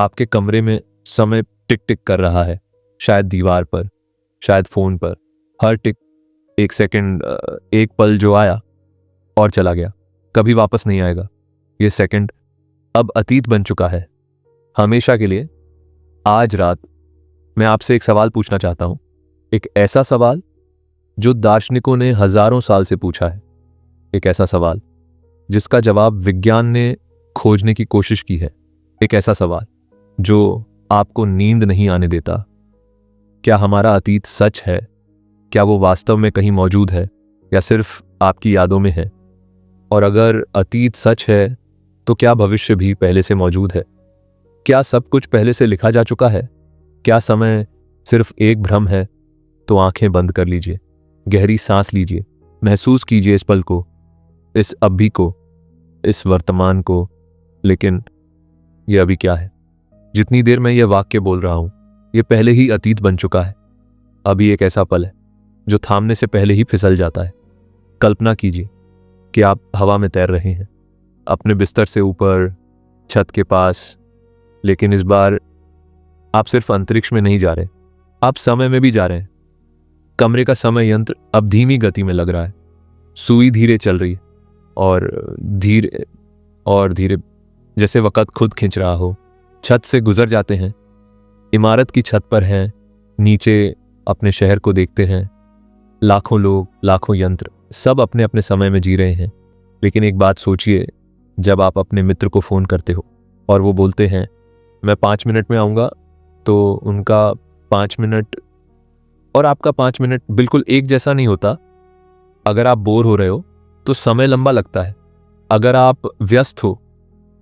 आपके कमरे में समय टिक टिक कर रहा है, शायद दीवार पर, शायद फोन पर। हर टिक एक सेकंड, एक पल जो आया और चला गया, कभी वापस नहीं आएगा। ये सेकंड अब अतीत बन चुका है, हमेशा के लिए। आज रात मैं आपसे एक सवाल पूछना चाहता हूं, एक ऐसा सवाल जो दार्शनिकों ने हजारों साल से पूछा है, एक ऐसा सवाल जिसका जवाब विज्ञान ने खोजने की कोशिश की है, एक ऐसा सवाल जो आपको नींद नहीं आने देता। क्या हमारा अतीत सच है? क्या वो वास्तव में कहीं मौजूद है या सिर्फ आपकी यादों में है? और अगर अतीत सच है तो क्या भविष्य भी पहले से मौजूद है? क्या सब कुछ पहले से लिखा जा चुका है? क्या समय सिर्फ एक भ्रम है? तो आंखें बंद कर लीजिए, गहरी सांस लीजिए, महसूस कीजिए इस पल को, इस अभी को, इस वर्तमान को। लेकिन ये अभी क्या है? जितनी देर मैं ये वाक्य बोल रहा हूं, ये पहले ही अतीत बन चुका है। अभी एक ऐसा पल है जो थामने से पहले ही फिसल जाता है। कल्पना कीजिए कि आप हवा में तैर रहे हैं, अपने बिस्तर से ऊपर, छत के पास। लेकिन इस बार आप सिर्फ अंतरिक्ष में नहीं जा रहे, आप समय में भी जा रहे हैं। कमरे का समय यंत्र अब धीमी गति में लग रहा है, सुई धीरे चल रही है और धीरे, जैसे वक़्त खुद खिंच रहा हो। छत से गुजर जाते हैं, इमारत की छत पर हैं, नीचे अपने शहर को देखते हैं। लाखों लोग, लाखों यंत्र, सब अपने अपने समय में जी रहे हैं। लेकिन एक बात सोचिए, जब आप अपने मित्र को फ़ोन करते हो और वो बोलते हैं मैं 5 मिनट में आऊँगा, तो उनका 5 मिनट और आपका 5 मिनट बिल्कुल एक जैसा नहीं होता। अगर आप बोर हो रहे हो तो समय लंबा लगता है, अगर आप व्यस्त हो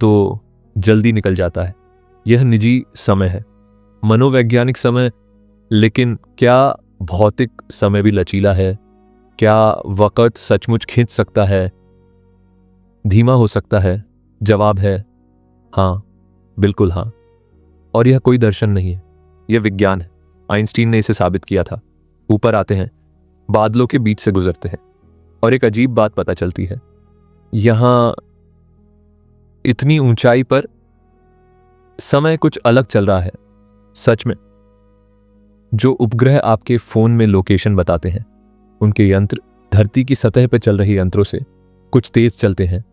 तो जल्दी निकल जाता है। यह निजी समय है, मनोवैज्ञानिक समय। लेकिन क्या भौतिक समय भी लचीला है? क्या वक़्त सचमुच खींच सकता है, धीमा हो सकता है? जवाब है हाँ, बिल्कुल हाँ। और यह कोई दर्शन नहीं है, यह विज्ञान है। आइंस्टीन ने इसे साबित किया था। ऊपर आते हैं, बादलों के बीच से गुजरते हैं और एक अजीब बात पता चलती है। यहां इतनी ऊंचाई पर समय कुछ अलग चल रहा है। सच में, जो उपग्रह आपके फोन में लोकेशन बताते हैं, उनके यंत्र धरती की सतह पर चल रहे यंत्रों से कुछ तेज चलते हैं।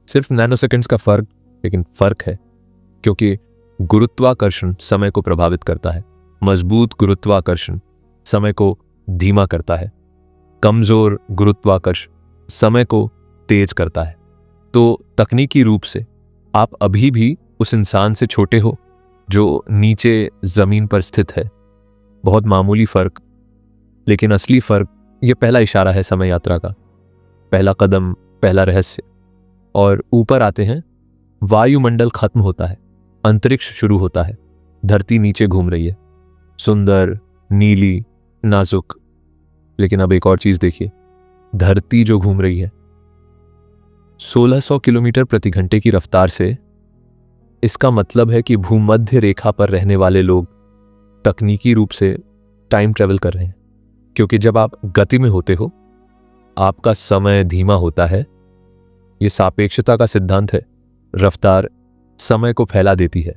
सिर्फ नैनोसेकंड्स का फर्क, लेकिन फर्क है, क्योंकि गुरुत्वाकर्षण समय को प्रभावित करता है। मजबूत गुरुत्वाकर्षण समय को धीमा करता है, कमजोर गुरुत्वाकर्षण समय को तेज करता है। तो तकनीकी रूप से आप अभी भी उस इंसान से छोटे हो जो नीचे जमीन पर स्थित है। बहुत मामूली फर्क, लेकिन असली फर्क यह पहला इशारा है समय यात्रा का, पहला कदम, पहला रहस्य। और ऊपर आते हैं, वायुमंडल खत्म होता है, अंतरिक्ष शुरू होता है। धरती नीचे घूम रही है, सुंदर, नीली, नाजुक। लेकिन अब एक और चीज देखिए, धरती जो घूम रही है 1600 किलोमीटर प्रति घंटे की रफ्तार से। इसका मतलब है कि भूमध्य रेखा पर रहने वाले लोग तकनीकी रूप से टाइम ट्रेवल कर रहे हैं, क्योंकि जब आप गति में होते हो आपका समय धीमा होता है। यह सापेक्षता का सिद्धांत है। रफ्तार समय को फैला देती है।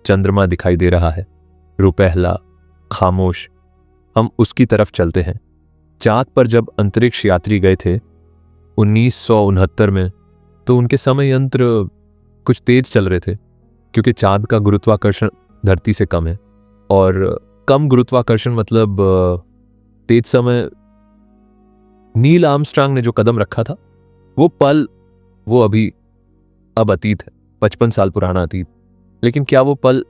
चंद्रमा दिखाई दे रहा है, रुपहला, खामोश, हम उसकी तरफ चलते हैं। चांद पर जब अंतरिक्ष यात्री गए थे 1969 में, तो उनके समय यंत्र कुछ तेज चल रहे थे, क्योंकि चांद का गुरुत्वाकर्षण धरती से कम है। और कम गुरुत्वाकर्षण मतलब तेज समय। नील आर्मस्ट्रांग ने जो कदम रखा था, वो पल, वो अब अतीत है, 55 साल पुराना अतीत। लेकिन क्या वो पल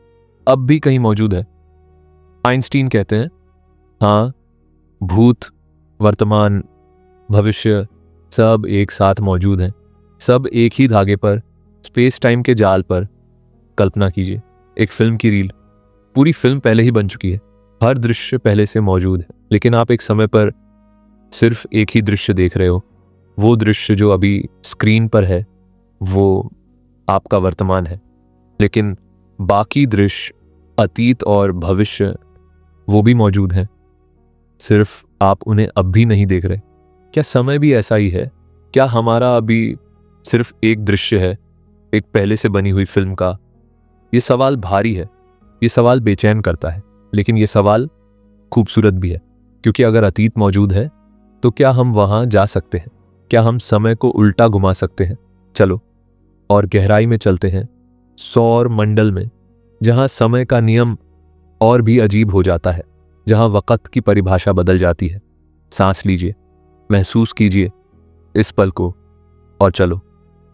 अब भी कहीं मौजूद है? आइंस्टीन कहते हैं हाँ, भूत, वर्तमान, भविष्य सब एक साथ मौजूद हैं, सब एक ही धागे पर, स्पेस टाइम के जाल पर। कल्पना कीजिए, एक फिल्म की रील, पूरी फिल्म पहले ही बन चुकी है, हर दृश्य पहले से मौजूद है, लेकिन आप एक समय पर सिर्फ एक ही दृश्य देख रहे हो। वो दृश्य जो अभी स्क्रीन पर है वो आपका वर्तमान है, लेकिन बाकी दृश्य, अतीत और भविष्य, वो भी मौजूद हैं, सिर्फ आप उन्हें अब भी नहीं देख रहे। क्या समय भी ऐसा ही है? क्या हमारा अभी सिर्फ एक दृश्य है, एक पहले से बनी हुई फिल्म का? ये सवाल भारी है, ये सवाल बेचैन करता है, लेकिन ये सवाल खूबसूरत भी है, क्योंकि अगर अतीत मौजूद है तो क्या हम वहां जा सकते हैं? क्या हम समय को उल्टा घुमा सकते हैं? चलो और गहराई में चलते हैं, सौर मंडल में, जहां समय का नियम और भी अजीब हो जाता है, जहां वक़्त की परिभाषा बदल जाती है। सांस लीजिए, महसूस कीजिए इस पल को, और चलो।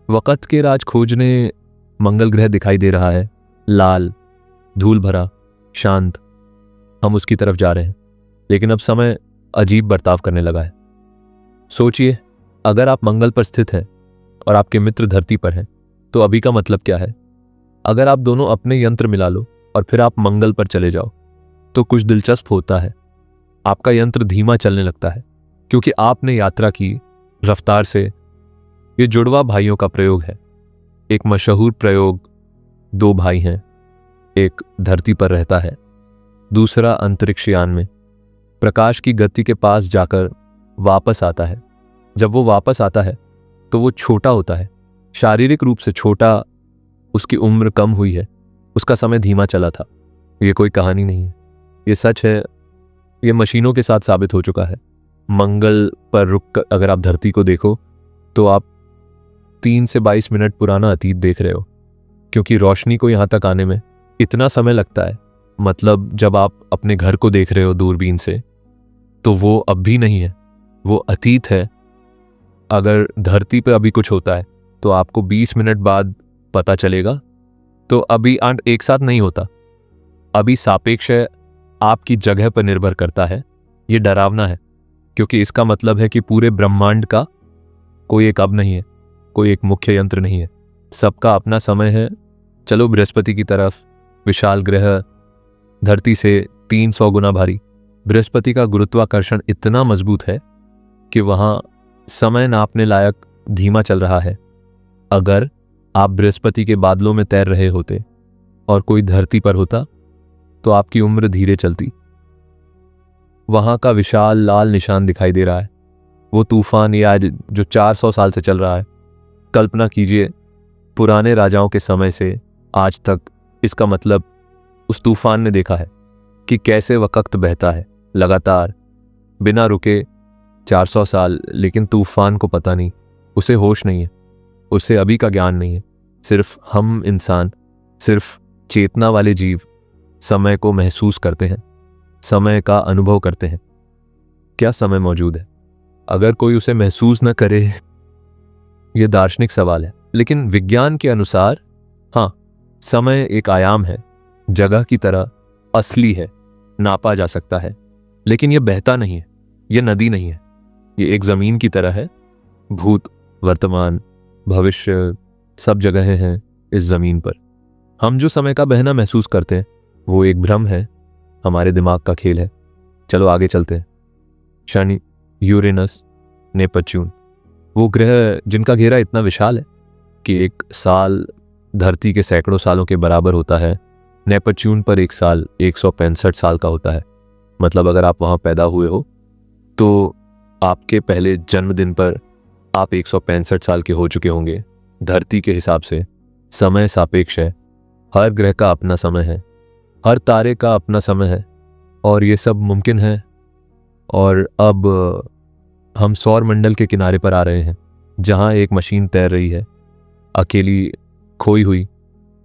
वक़्त के राज खोजने मंगल ग्रह दिखाई दे रहा है, लाल, धूल भरा, शांत। हम उसकी तरफ जा रहे हैं, लेकिन अब समय अजीब बर्ताव करने लगा है। सोचिए, अगर आप मंगल पर स्थित हैं और आपके मित्र धरती पर हैं, तो अभी का मतलब क्या है? अगर आप दोनों अपने यंत्र मिला लो और फिर आप मंगल पर चले जाओ, तो कुछ दिलचस्प होता है। आपका यंत्र धीमा चलने लगता है, क्योंकि आपने यात्रा की रफ्तार से। ये जुड़वा भाइयों का प्रयोग है, एक मशहूर प्रयोग। दो भाई हैं, एक धरती पर रहता है, दूसरा अंतरिक्ष यान में प्रकाश की गति के पास जाकर वापस आता है। जब वो वापस आता है तो वो छोटा होता है, शारीरिक रूप से छोटा। उसकी उम्र कम हुई है, उसका समय धीमा चला था। ये कोई कहानी नहीं है, ये सच है। ये मशीनों के साथ साबित हो चुका है। मंगल पर रुक अगर आप धरती को देखो तो आप 3 से 22 मिनट पुराना अतीत देख रहे हो, क्योंकि रोशनी को यहाँ तक आने में इतना समय लगता है। मतलब जब आप अपने घर को देख रहे हो दूरबीन से, तो वो अब भी नहीं है, वो अतीत है। अगर धरती पे अभी कुछ होता है तो आपको 20 मिनट बाद पता चलेगा। तो अभी एक साथ नहीं होता, अभी सापेक्ष है, आपकी जगह पर निर्भर करता है। ये डरावना है, क्योंकि इसका मतलब है कि पूरे ब्रह्मांड का कोई एक अब नहीं है, कोई एक मुख्य यंत्र नहीं है, सबका अपना समय है। चलो बृहस्पति की तरफ, विशाल ग्रह, धरती से 300 गुना भारी। बृहस्पति का गुरुत्वाकर्षण इतना मजबूत है कि वहां समय नापने लायक धीमा चल रहा है। अगर आप बृहस्पति के बादलों में तैर रहे होते और कोई धरती पर होता, तो आपकी उम्र धीरे चलती। वहां का विशाल लाल निशान दिखाई दे रहा है, वो तूफान या जो 400 साल से चल रहा है। कल्पना कीजिए, पुराने राजाओं के समय से आज तक। इसका मतलब उस तूफान ने देखा है कि कैसे वक़्त बहता है लगातार, बिना रुके 400 साल। लेकिन तूफान को पता नहीं, उसे होश नहीं है, उसे अभी का ज्ञान नहीं है। सिर्फ हम इंसान, सिर्फ चेतना वाले जीव समय को महसूस करते हैं, समय का अनुभव करते हैं। क्या समय मौजूद है अगर कोई उसे महसूस न करे? यह दार्शनिक सवाल है, लेकिन विज्ञान के अनुसार हाँ, समय एक आयाम है, जगह की तरह असली है, नापा जा सकता है। लेकिन यह बहता नहीं है, यह नदी नहीं है, यह एक जमीन की तरह है। भूत, वर्तमान, भविष्य सब जगह हैं इस जमीन पर। हम जो समय का बहना महसूस करते हैं वो एक भ्रम है, हमारे दिमाग का खेल है। चलो आगे चलते हैं। शनि, यूरेनस, नेपच्यून, वो ग्रह जिनका घेरा इतना विशाल है कि एक साल धरती के सैकड़ों सालों के बराबर होता है। नेपच्यून पर एक साल 165 साल का होता है। मतलब अगर आप वहाँ पैदा हुए हो तो आपके पहले जन्मदिन पर आप 165 साल के हो चुके होंगे। धरती के हिसाब से समय सापेक्ष है, हर ग्रह का अपना समय है, हर तारे का अपना समय है, और ये सब मुमकिन है। और अब हम सौर मंडल के किनारे पर आ रहे हैं, जहाँ एक मशीन तैर रही है, अकेली, खोई हुई,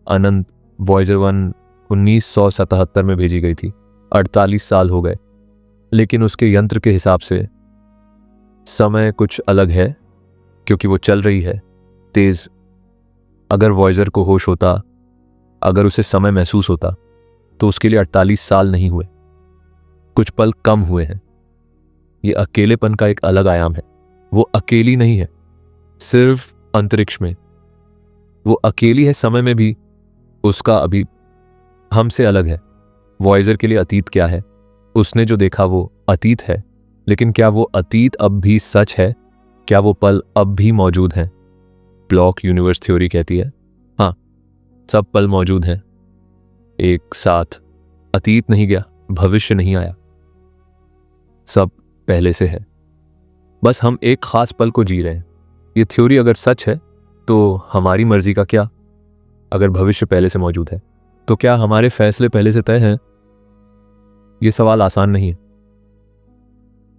अनंत। वॉयेजर 1 1977 में भेजी गई थी, 48 साल हो गए। लेकिन उसके यंत्र के हिसाब से समय कुछ अलग है, क्योंकि वो चल रही है तेज। अगर वॉयेजर को होश होता, अगर उसे समय महसूस होता, तो उसके लिए 48 साल नहीं हुए, कुछ पल कम हुए हैं। ये अकेलेपन का एक अलग आयाम है। वो अकेली नहीं है सिर्फ अंतरिक्ष में, वो अकेली है समय में भी। उसका अभी हमसे अलग है। वॉयेजर के लिए अतीत क्या है? उसने जो देखा वो अतीत है, लेकिन क्या वो अतीत अब भी सच है? क्या वो पल अब भी मौजूद हैं? ब्लॉक यूनिवर्स थ्योरी कहती है हाँ, सब पल मौजूद हैं एक साथ। अतीत नहीं गया, भविष्य नहीं आया, सब पहले से है, बस हम एक खास पल को जी रहे हैं। ये थ्योरी अगर सच है तो हमारी मर्जी का क्या? अगर भविष्य पहले से मौजूद है तो क्या हमारे फैसले पहले से तय हैं? ये सवाल आसान नहीं है।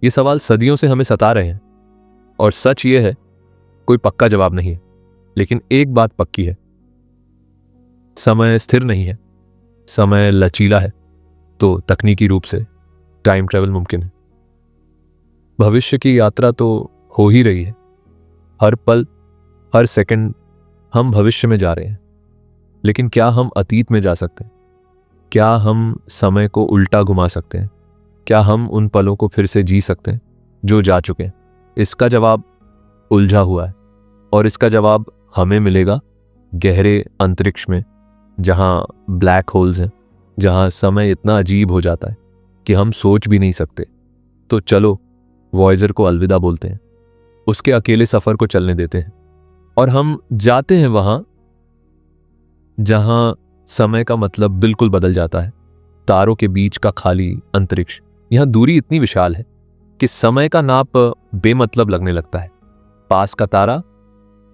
ये सवाल सदियों से हमें सता रहे हैं और सच ये है, कोई पक्का जवाब नहीं है, लेकिन एक बात पक्की है, समय स्थिर नहीं है, समय लचीला है। तो तकनीकी रूप से टाइम ट्रेवल मुमकिन है। भविष्य की यात्रा तो हो ही रही है। हर पल, हर सेकंड हम भविष्य में जा रहे हैं। लेकिन क्या हम अतीत में जा सकते हैं? क्या हम समय को उल्टा घुमा सकते हैं? क्या हम उन पलों को फिर से जी सकते हैं जो जा चुके हैं? इसका जवाब उलझा हुआ है और इसका जवाब हमें मिलेगा गहरे अंतरिक्ष में, जहां ब्लैक होल्स हैं, जहां समय इतना अजीब हो जाता है कि हम सोच भी नहीं सकते। तो चलो वॉयेजर को अलविदा बोलते हैं, उसके अकेले सफर को चलने देते हैं और हम जाते हैं वहां जहां समय का मतलब बिल्कुल बदल जाता है। तारों के बीच का खाली अंतरिक्ष, यहां दूरी इतनी विशाल है कि समय का नाप बेमतलब लगने लगता है। पास का तारा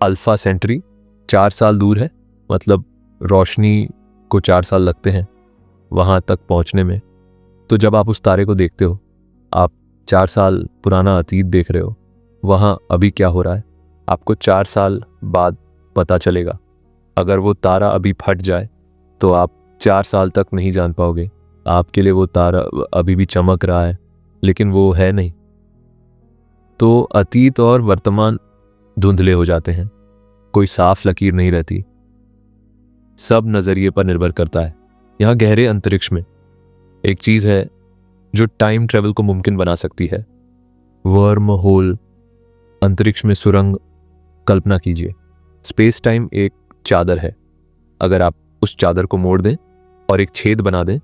अल्फा सेंटरी 4 साल दूर है, मतलब रोशनी को 4 साल लगते हैं वहां तक पहुंचने में। तो जब आप उस तारे को देखते हो, आप 4 साल पुराना अतीत देख रहे हो। वहां अभी क्या हो रहा है आपको 4 साल बाद पता चलेगा। अगर वो तारा अभी फट जाए तो आप 4 साल तक नहीं जान पाओगे। आपके लिए वो तारा अभी भी चमक रहा है, लेकिन वो है नहीं। तो अतीत और वर्तमान धुंधले हो जाते हैं, कोई साफ लकीर नहीं रहती। सब नजरिए पर निर्भर करता है। यहां गहरे अंतरिक्ष में एक चीज है जो टाइम ट्रेवल को मुमकिन बना सकती है, वर्म होल। अंतरिक्ष में सुरंग कल्पना कीजिए। स्पेस टाइम एक चादर है। अगर आप उस चादर को मोड़ दें और एक छेद बना दें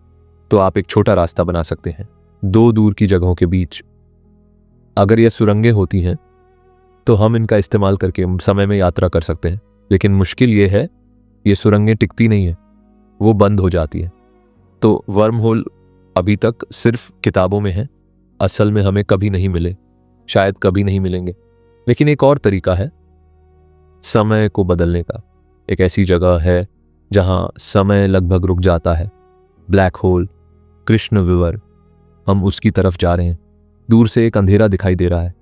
तो आप एक छोटा रास्ता बना सकते हैं दो दूर की जगहों के बीच। अगर ये सुरंगें होती हैं तो हम इनका इस्तेमाल करके समय में यात्रा कर सकते हैं। लेकिन मुश्किल ये है, ये सुरंगें टिकती नहीं है, वो बंद हो जाती है। तो वर्म होल अभी तक सिर्फ किताबों में है, असल में हमें कभी नहीं मिले, शायद कभी नहीं मिलेंगे। लेकिन एक और तरीका है समय को बदलने का। एक ऐसी जगह है जहां समय लगभग रुक जाता है, ब्लैक होल, कृष्ण विवर। हम उसकी तरफ जा रहे हैं। दूर से एक अंधेरा दिखाई दे रहा है,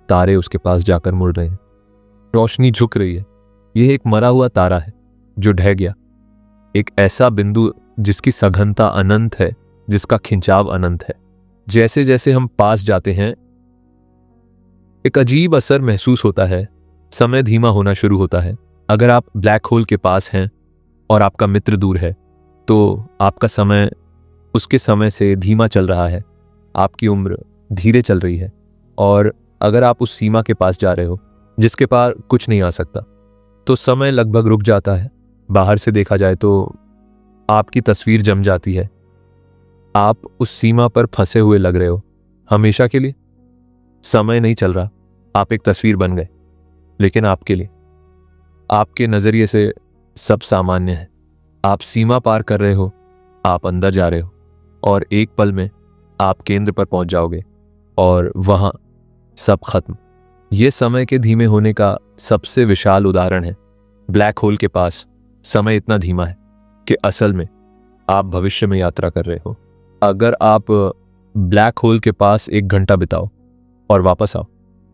तारे उसके पास जाकर मुड़ रहे हैं, रोशनी झुक रही है। यह एक मरा हुआ तारा है जो ढह गया, एक ऐसा बिंदु जिसकी सघनता अनंत है, जिसका खिंचाव अनंत है। जैसे जैसे हम पास जाते हैं एक अजीब असर महसूस होता है, समय धीमा होना शुरू होता है। अगर आप ब्लैक होल के पास हैं और आपका मित्र दूर है तो आपका समय उसके समय से धीमा चल रहा है, आपकी उम्र धीरे चल रही है। और अगर आप उस सीमा के पास जा रहे हो जिसके पार कुछ नहीं आ सकता, तो समय लगभग रुक जाता है। बाहर से देखा जाए तो आपकी तस्वीर जम जाती है। आप उस सीमा पर फंसे हुए लग रहे हो हमेशा के लिए। समय नहीं चल रहा, आप एक तस्वीर बन गए। लेकिन आपके लिए, आपके नजरिए से सब सामान्य है। आप सीमा पार कर रहे हो, आप अंदर जा रहे हो और एक पल में आप केंद्र पर पहुंच जाओगे और वहां सब खत्म। यह समय के धीमे होने का सबसे विशाल उदाहरण है। ब्लैक होल के पास समय इतना धीमा है कि असल में आप भविष्य में यात्रा कर रहे हो। अगर आप ब्लैक होल के पास 1 घंटा बिताओ और वापस आओ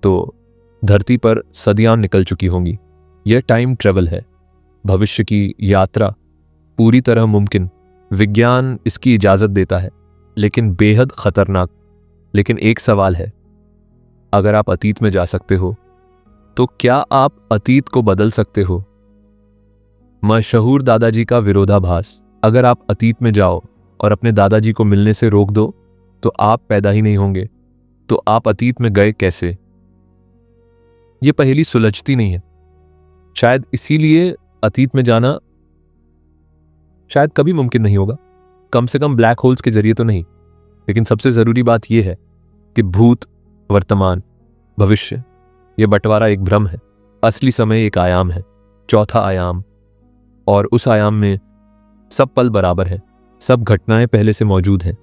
तो धरती पर सदियां निकल चुकी होंगी। यह टाइम ट्रेवल है, भविष्य की यात्रा पूरी तरह मुमकिन। विज्ञान इसकी इजाजत देता है, लेकिन बेहद खतरनाक। लेकिन एक सवाल है, अगर आप अतीत में जा सकते हो तो क्या आप अतीत को बदल सकते हो? मशहूर दादाजी का विरोधाभास। अगर आप अतीत में जाओ और अपने दादाजी को मिलने से रोक दो तो आप पैदा ही नहीं होंगे। तो आप अतीत में गए कैसे? यह पहेली सुलझती नहीं है। शायद इसीलिए अतीत में जाना शायद कभी मुमकिन नहीं होगा, कम से कम ब्लैक होल्स के जरिए तो नहीं। लेकिन सबसे जरूरी बात यह है कि भूत, वर्तमान, भविष्य, यह बंटवारा एक भ्रम है। असली समय एक आयाम है, चौथा आयाम। और उस आयाम में सब पल बराबर हैं, सब घटनाएं पहले से मौजूद हैं।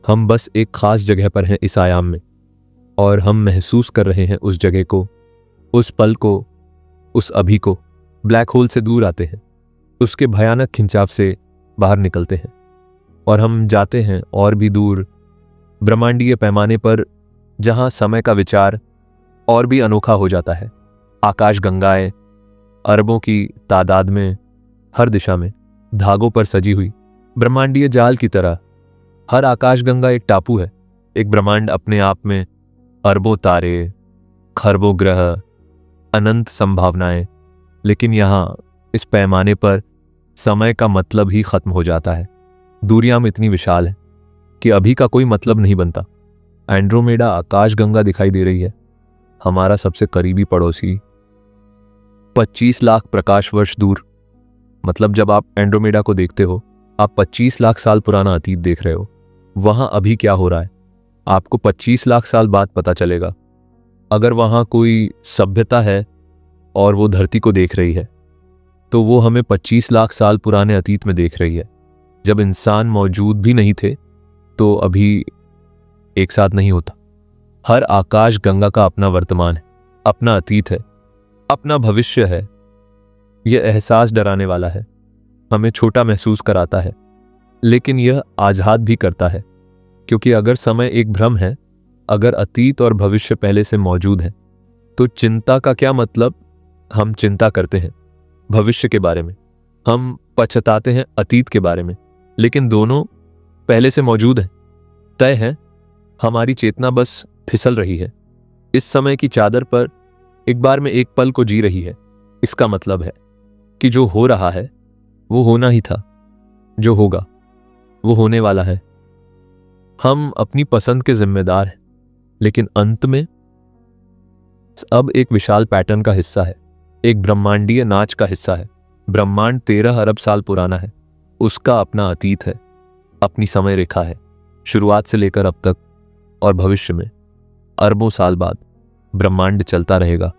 हम बस एक खास जगह पर हैं इस आयाम में, और हम महसूस कर रहे हैं उस जगह को, उस पल को, उस अभी को। ब्लैक होल से दूर आते हैं, उसके भयानक खिंचाव से बाहर निकलते हैं और हम जाते हैं और भी दूर, ब्रह्मांडीय पैमाने पर, जहां समय का विचार और भी अनोखा हो जाता है। आकाश गंगाएं अरबों की तादाद में, हर दिशा में धागों पर सजी हुई ब्रह्मांडीय जाल की तरह। हर आकाशगंगा एक टापू है, एक ब्रह्मांड अपने आप में। अरबों तारे, खरबों ग्रह, अनंत संभावनाएं। लेकिन यहां इस पैमाने पर समय का मतलब ही खत्म हो जाता है। दूरियां में इतनी विशाल है कि अभी का कोई मतलब नहीं बनता। एंड्रोमेडा आकाशगंगा दिखाई दे रही है, हमारा सबसे करीबी पड़ोसी, 25 लाख प्रकाश वर्ष दूर। मतलब जब आप एंड्रोमेडा को देखते हो, आप 25 लाख साल पुराना अतीत देख रहे हो। वहां अभी क्या हो रहा है आपको 25 लाख साल बाद पता चलेगा। अगर वहां कोई सभ्यता है और वो धरती को देख रही है, तो वो हमें 25 लाख साल पुराने अतीत में देख रही है, जब इंसान मौजूद भी नहीं थे, तो अभी एक साथ नहीं होता। हर आकाश गंगा का अपना वर्तमान है, अपना अतीत है, अपना भविष्य है। यह एहसास डराने वाला है, हमें छोटा महसूस कराता है, लेकिन यह आज़ाद भी करता है। क्योंकि अगर समय एक भ्रम है, अगर अतीत और भविष्य पहले से मौजूद है, तो चिंता का क्या मतलब? हम चिंता करते हैं भविष्य के बारे में, हम पछताते हैं अतीत के बारे में, लेकिन दोनों पहले से मौजूद हैं, तय है। हमारी चेतना बस फिसल रही है इस समय की चादर पर, एक बार में एक पल को जी रही है। इसका मतलब है कि जो हो रहा है वो होना ही था, जो होगा वो होने वाला है। हम अपनी पसंद के जिम्मेदार हैं, लेकिन अंत में अब एक विशाल पैटर्न का हिस्सा है, एक ब्रह्मांडीय नाच का हिस्सा है। ब्रह्मांड 13 अरब साल पुराना है, उसका अपना अतीत है, अपनी समय रेखा है, शुरुआत से लेकर अब तक। और भविष्य में अरबों साल बाद ब्रह्मांड चलता रहेगा,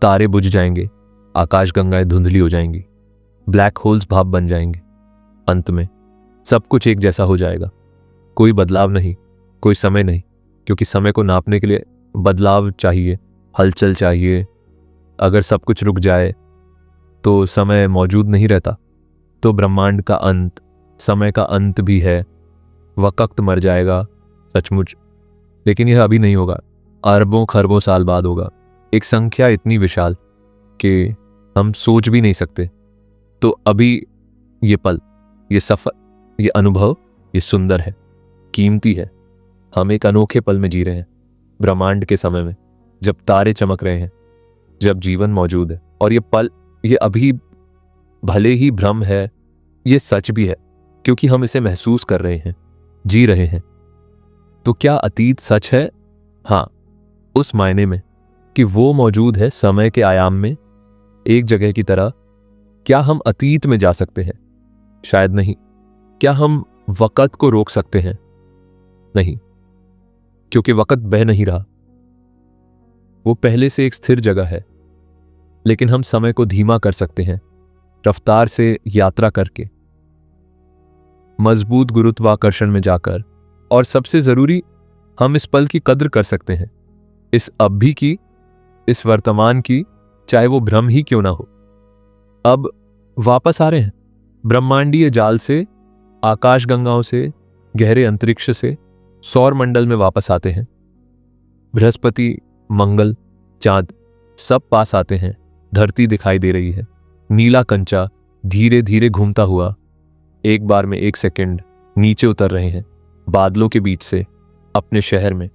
तारे बुझ जाएंगे, आकाशगंगाएं धुंधली हो जाएंगी, ब्लैक होल्स भाप बन जाएंगे। अंत में सब कुछ एक जैसा हो जाएगा, कोई बदलाव नहीं, कोई समय नहीं, क्योंकि समय को नापने के लिए बदलाव चाहिए, हलचल चाहिए। अगर सब कुछ रुक जाए तो समय मौजूद नहीं रहता। तो ब्रह्मांड का अंत समय का अंत भी है, वक्त मर जाएगा सचमुच, लेकिन यह अभी नहीं होगा, अरबों खरबों साल बाद होगा। एक संख्या इतनी विशाल कि हम सोच भी नहीं सकते। तो अभी ये पल, ये सफर, ये अनुभव, ये सुंदर है, कीमती है। हम एक अनोखे पल में जी रहे हैं, ब्रह्मांड के समय में, जब तारे चमक रहे हैं, जब जीवन मौजूद है। और ये पल, ये अभी भले ही भ्रम है, ये सच भी है, क्योंकि हम इसे महसूस कर रहे हैं, जी रहे हैं। तो क्या अतीत सच है? हाँ, उस मायने में कि वो मौजूद है समय के आयाम में, एक जगह की तरह। क्या हम अतीत में जा सकते हैं? शायद नहीं। क्या हम वक़्त को रोक सकते हैं? नहीं, क्योंकि वक़्त बह नहीं रहा, वो पहले से एक स्थिर जगह है। लेकिन हम समय को धीमा कर सकते हैं, रफ्तार से यात्रा करके, मजबूत गुरुत्वाकर्षण में जाकर। और सबसे जरूरी, हम इस पल की कद्र कर सकते हैं, इस अभी की, इस वर्तमान की, चाहे वो भ्रम ही क्यों ना हो। अब वापस आ रहे हैं ब्रह्मांडीय जाल से, आकाशगंगाओं से, गहरे अंतरिक्ष से, सौर मंडल में वापस आते हैं। बृहस्पति, मंगल, चांद सब पास आते हैं। धरती दिखाई दे रही है, नीला कंचा धीरे धीरे घूमता हुआ, एक बार में 1 सेकंड नीचे उतर रहे हैं बादलों के बीच से, अपने शहर में,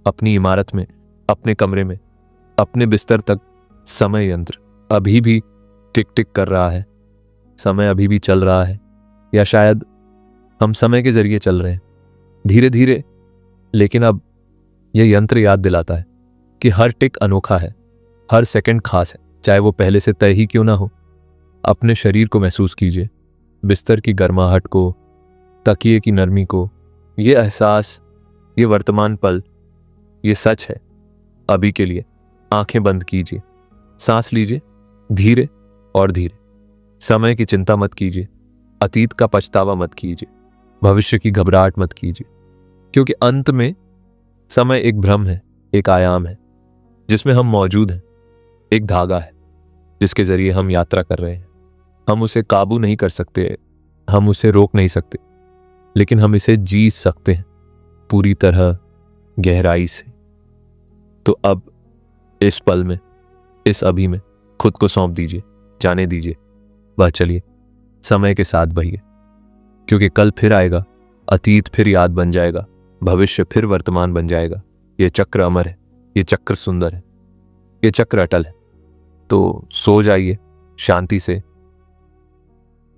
अपनी इमारत में, अपने कमरे में, अपने बिस्तर तक। समय यंत्र अभी भी टिक टिक कर रहा है, समय अभी भी चल रहा है, या शायद हम समय के जरिए चल रहे हैं, धीरे धीरे। लेकिन अब यह यंत्र याद दिलाता है कि हर टिक अनोखा है, हर सेकंड खास है, चाहे वो पहले से तय ही क्यों ना हो। अपने शरीर को महसूस कीजिए, बिस्तर की गर्माहट को, तकिए की नरमी को, ये एहसास, ये वर्तमान पल, ये सच है अभी के लिए। आंखें बंद कीजिए, सांस लीजिए धीरे और धीरे। समय की चिंता मत कीजिए, अतीत का पछतावा मत कीजिए, भविष्य की घबराहट मत कीजिए, क्योंकि अंत में समय एक भ्रम है, एक आयाम है जिसमें हम मौजूद हैं, एक धागा है जिसके जरिए हम यात्रा कर रहे हैं। हम उसे काबू नहीं कर सकते, हम उसे रोक नहीं सकते, लेकिन हम इसे जी सकते हैं पूरी तरह, गहराई से। तो अब इस पल में, इस अभी में खुद को सौंप दीजिए, जाने दीजिए, बस चलिए समय के साथ बहिए, क्योंकि कल फिर आएगा, अतीत फिर याद बन जाएगा, भविष्य फिर वर्तमान बन जाएगा। ये चक्र अमर है, ये चक्र सुंदर है, ये चक्र अटल है। तो सो जाइए शांति से,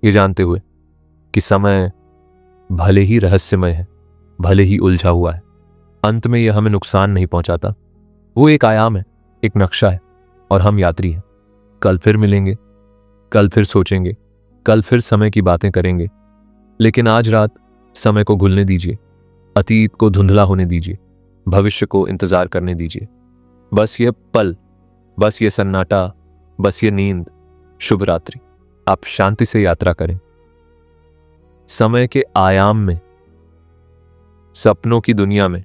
ये जानते हुए कि समय भले ही रहस्यमय है, भले ही उलझा हुआ है, अंत में यह हमें नुकसान नहीं पहुंचाता। वो एक आयाम है, एक नक्शा है, और हम यात्री हैं। कल फिर मिलेंगे, कल फिर सोचेंगे, कल फिर समय की बातें करेंगे, लेकिन आज रात समय को घुलने दीजिए, अतीत को धुंधला होने दीजिए, भविष्य को इंतजार करने दीजिए। बस ये पल, बस ये सन्नाटा, बस ये नींद। शुभ रात्रि। आप शांति से यात्रा करें, समय के आयाम में, सपनों की दुनिया में,